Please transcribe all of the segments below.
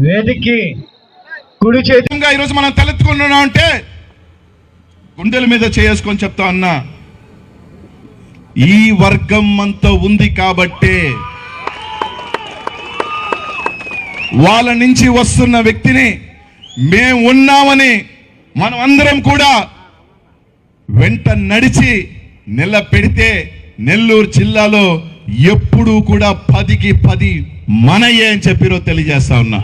వేదికకి కుడి చేతిగా ఈరోజు మనం తలెత్తుకుంటున్నాం అంటే గుండెల మీద చేసుకొని చెప్తా ఉన్నా, ఈ వర్గం అంతా ఉంది కాబట్టే వాళ్ళ నుంచి వస్తున్న వ్యక్తిని మేము ఉన్నామని మనం అందరం కూడా వెంట నడిచి నిలబెడితే నెల్లూరు జిల్లాలో ఎప్పుడూ కూడా 10కి 10 మనయే అని చెప్పి తెలియజేస్తా ఉన్నా.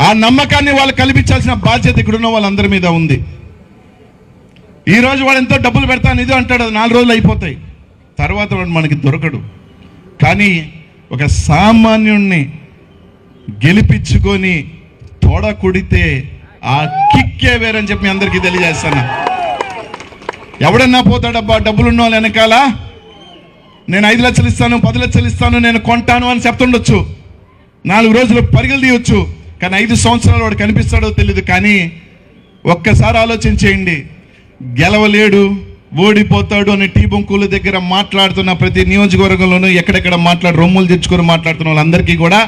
ఆ నమ్మకాన్ని వాళ్ళు కల్పించాల్సిన బాధ్యత ఇక్కడున్న వాళ్ళందరి మీద ఉంది. ఈరోజు వాడు ఎంతో డబ్బులు పెడతాను ఇది అంటాడు, అది 4 రోజులు అయిపోతాయి, తర్వాత వాడు మనకి దొరకడు. కానీ ఒక సామాన్యుణ్ణి గెలిపించుకొని తోడ కొడితే ఆ కిక్కే వేరని చెప్పి అందరికీ తెలియజేస్తాను. ఎవడన్నా పోతాడబ్బా డబ్బులున్న వాళ్ళు వెనకాల, నేను 5 లక్షలు ఇస్తాను 10 లక్షలు ఇస్తాను నేను కొంటాను అని చెప్తుండొచ్చు, 4 రోజులు పరుగులు తీయొచ్చు, కానీ 5 సంవత్సరాలు వాడు కనిపిస్తాడో తెలియదు. కానీ ఒక్కసారి ఆలోచించేయండి, గెలవలేడు ఓడిపోతాడు అని టీ బొంకుల దగ్గర మాట్లాడుతున్న ప్రతి నియోజకవర్గంలోనూ ఎక్కడెక్కడ రొమ్ములు తెచ్చుకొని మాట్లాడుతున్న వాళ్ళందరికీ కూడా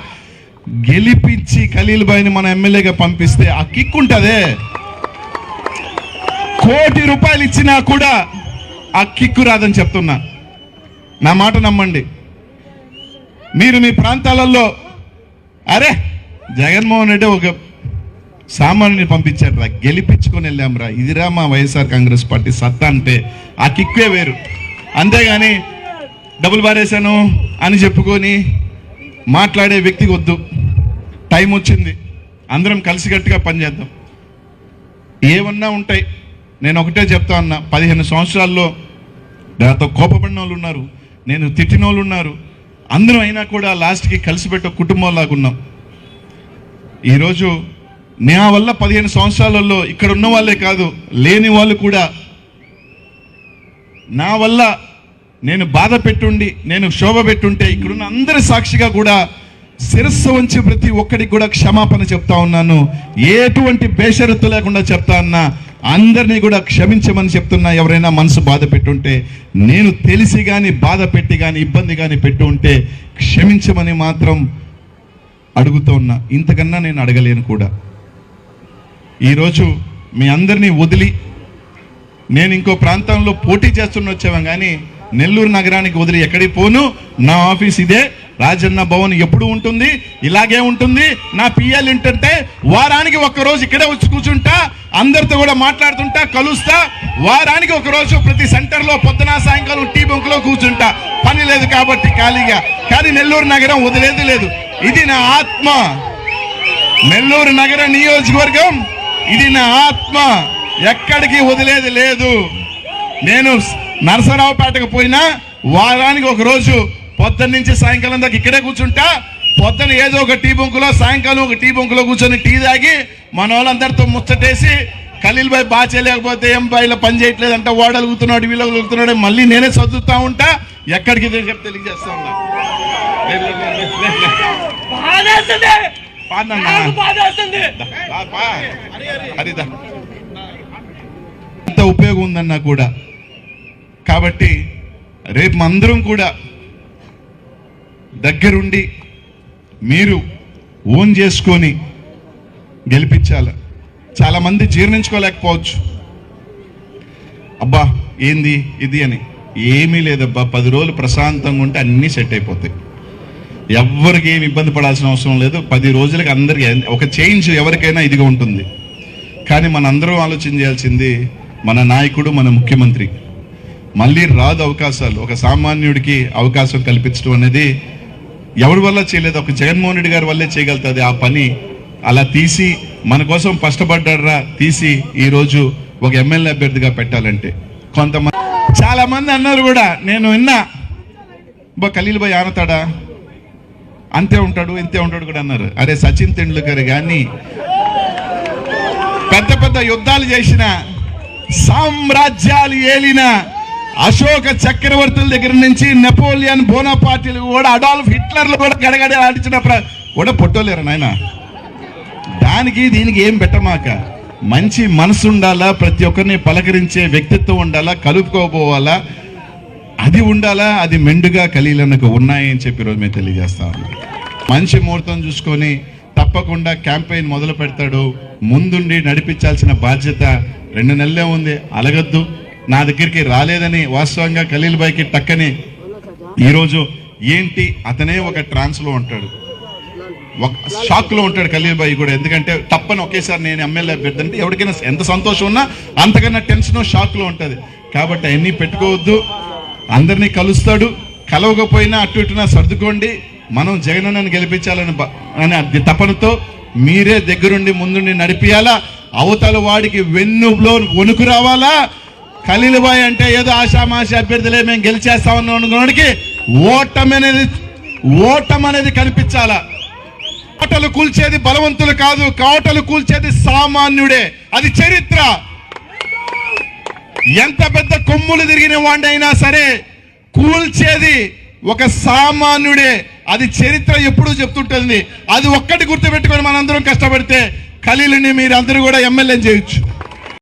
గెలిపించి ఖలీల్ భాయ్ని మన ఎమ్మెల్యేగా పంపిస్తే ఆ కిక్ ఉంటుందే. 1 కోటి రూపాయలు ఇచ్చినా కూడా ఆ కిక్కు రాదని చెప్తున్నా. నా మాట నమ్మండి. మీరు మీ ప్రాంతాలలో అరే జగన్మోహన్ రెడ్డి ఒక సామాన్యుని పంపించారు రా, గెలిపించుకొని వెళ్ళాంరా, ఇదిరా మా వైఎస్ఆర్ కాంగ్రెస్ పార్టీ సత్తా అంటే ఆ కిక్కే వేరు. అంతేగాని డబ్బులు పారేశాను అని చెప్పుకొని మాట్లాడే వ్యక్తికి వద్దు. టైం వచ్చింది, అందరం కలిసికట్టుగా పనిచేద్దాం. ఏమన్నా ఉంటాయి, నేను ఒకటే చెప్తా ఉన్నా, 15 సంవత్సరాల్లో నాతో కోపపడిన వాళ్ళు ఉన్నారు, నేను తిట్టిన వాళ్ళు ఉన్నారు, అందరం అయినా కూడా లాస్ట్కి కలిసిపెట్టే కుటుంబంలాగా ఉన్నాం. ఈరోజు నా వల్ల 15 సంవత్సరాలలో ఇక్కడ ఉన్న వాళ్ళే కాదు, లేని వాళ్ళు కూడా నా వల్ల నేను బాధ పెట్టుండి నేను శోభ పెట్టుంటే ఇక్కడున్న అందరి సాక్షిగా కూడా శిరస్సు వంచి ప్రతి ఒక్కడికి కూడా క్షమాపణ చెప్తా ఉన్నాను. ఎటువంటి బేషరత్తు లేకుండా చెప్తా ఉన్నా, అందరినీ కూడా క్షమించమని చెప్తున్నా. ఎవరైనా మనసు బాధ పెట్టుంటే, నేను తెలిసి కానీ బాధ పెట్టి కానీ ఇబ్బంది కానీ పెట్టు ఉంటే క్షమించమని మాత్రం అడుగుతూ ఉన్నా. ఇంతకన్నా నేను అడగలేను కూడా. ఈరోజు మీ అందరినీ వదిలి నేను ఇంకో ప్రాంతంలో పోటీ చేస్తున్న వచ్చాము, కానీ నెల్లూరు నగరానికి వదిలి ఎక్కడికి పోను. నా ఆఫీస్ ఇదే, రాజన్న భవన్ ఎప్పుడు ఉంటుంది, ఇలాగే ఉంటుంది. నా పిఎల్ ఏంటంటే వారానికి 1 రోజు ఇక్కడే వచ్చి కూర్చుంటా, అందరితో కూడా మాట్లాడుతుంటా, కలుస్తా. వారానికి 1 రోజు ప్రతి సెంటర్లో పొద్దున సాయంకాలం టీ బంకులో కూర్చుంటా, పని లేదు కాబట్టి ఖాళీగా. కానీ నెల్లూరు నగరం వదిలేది లేదు. ఇది నా ఆత్మ. నెల్లూరు నగర నియోజకవర్గం ఇది నా ఆత్మ, ఎక్కడికి వదిలేది లేదు. నేను నరసరావుపేటకు పోయినా వారానికి 1 రోజు పొద్దున్న నుంచి సాయంకాలం దాకా ఇక్కడే కూర్చుంటా. పొద్దున ఏదో ఒక టీ బొంకులో, సాయంకాలం ఒక టీ బొంకులో కూర్చొని టీ తాగి మన వాళ్ళందరితో ముచ్చటేసి, ఖలీల్ భాయ్ బాగా చేయలేకపోతే ఏం బాయ్లో పని చేయట్లేదు అంటే వాడలుగుతున్నాడు వీళ్ళగుతున్నాడు, మళ్ళీ నేనే చదువుతా ఉంటా. ఎక్కడికి చెప్పి తెలియజేస్తా ఉన్నా. ఎంత ఉపయోగం ఉందన్నా కూడా. కాబట్టి రేపు అందరం కూడా దగ్గరుండి మీరు ఓన్ చేసుకొని గెలిపించాలి. చాలామంది జీర్ణించుకోలేకపోవచ్చు, అబ్బా ఏంది ఇది అని. ఏమీ లేదబ్బా, 10 రోజులు ప్రశాంతంగా ఉంటే అన్నీ సెట్ అయిపోతాయి. ఎవరికి ఏమి ఇబ్బంది పడాల్సిన అవసరం లేదు. 10 రోజులకి అందరికీ ఒక చేంజ్ ఎవరికైనా ఇదిగా ఉంటుంది. కానీ మనందరం ఆలోచన చేయాల్సింది, మన నాయకుడు మన ముఖ్యమంత్రి మళ్ళీ రాదు అవకాశాలు. ఒక సామాన్యుడికి అవకాశం కల్పించడం అనేది ఎవరి వల్ల చేయలేదు, ఒక జగన్మోహన్ రెడ్డి గారి వల్లే చేయగలుగుతుంది ఆ పని. అలా తీసి మన కోసం కష్టపడ్డారా తీసి ఈరోజు ఒక ఎమ్మెల్యే అభ్యర్థిగా పెట్టాలంటే కొంతమంది చాలా మంది అన్నారు కూడా, నేను విన్నా, బా ఖలీల్ భాయ్ ఆనతాడా, అంతే ఉంటాడు ఇంతే ఉంటాడు కూడా అన్నారు. అరే సచిన్ తెండూల్కర్ కానీ పెద్ద పెద్ద యుద్ధాలు చేసిన, సామ్రాజ్యాలు ఏలిన అశోక చక్రవర్తుల దగ్గర నుంచి నెపోలియన్ బోనాపార్టీలు కూడా, అడాల్ఫ్ హిట్లర్లు కూడా గడగడ ఆడించిన కూడా పొట్టోలేరు నాయన. దానికి దీనికి ఏం పెట్టమాక, మంచి మనసు ఉండాలా, ప్రతి ఒక్కరిని పలకరించే వ్యక్తిత్వం ఉండాలా, కలుపుకోపోవాలా, అది ఉండాలా. అది మెండుగా ఖలీల్ అన్నకు ఉన్నాయని చెప్పి ఈరోజు మేము తెలియజేస్తా ఉన్నాం. మంచి ముహూర్తం చూసుకొని తప్పకుండా క్యాంపెయిన్ మొదలు పెడతాడు. ముందుండి నడిపించాల్సిన బాధ్యత 2 నెలలే ఉంది. అలగద్దు. నా దగ్గరికి రాలేదని వాస్తవంగా ఖలీల్ భాయ్కి టక్కని ఈరోజు ఏంటి అతనే ఒక ట్రాన్స్లో ఉంటాడు, ఒక షాక్లో ఉంటాడు ఖలీల్ భాయ్ కూడా. ఎందుకంటే తప్పని ఒకేసారి నేను ఎమ్మెల్యే అభ్యర్థి ఎవరికైనా ఎంత సంతోషం ఉన్నా అంతకన్నా టెన్షన్ షాక్లో ఉంటుంది. కాబట్టి అవన్నీ పెట్టుకోవద్దు. అందరినీ కలుస్తాడు. కలవకపోయినా అటు ఇటునా సర్దుకోండి. మనం జగనన్నను గెలిపించాలని అని తపనతో మీరే దగ్గరుండి ముందుండి నడిపియాలా. అవతల వాడికి వెన్నులో వణుకు రావాలా. ఖలీల్ భాయ్ అంటే ఏదో ఆషామాషి అభ్యర్థులే మేము గెలిచేస్తామని అనుకోవడానికి ఓటం అనేది కనిపించాలా. కోటలు కూల్చేది బలవంతులు కాదు, కోటలు కూల్చేది సామాన్యుడే. అది చరిత్ర. ఎంత పెద్ద కొమ్ములు తిరిగిన వాడినైనా సరే కూల్చేది ఒక సామాన్యుడే. అది చరిత్ర ఎప్పుడూ చెప్తుంటుంది. అది ఒక్కటి గుర్తుపెట్టుకొని మనందరం కష్టపడితే ఖలీల్ని మీరు అందరూ కూడా ఎమ్మెల్యేని చేయొచ్చు.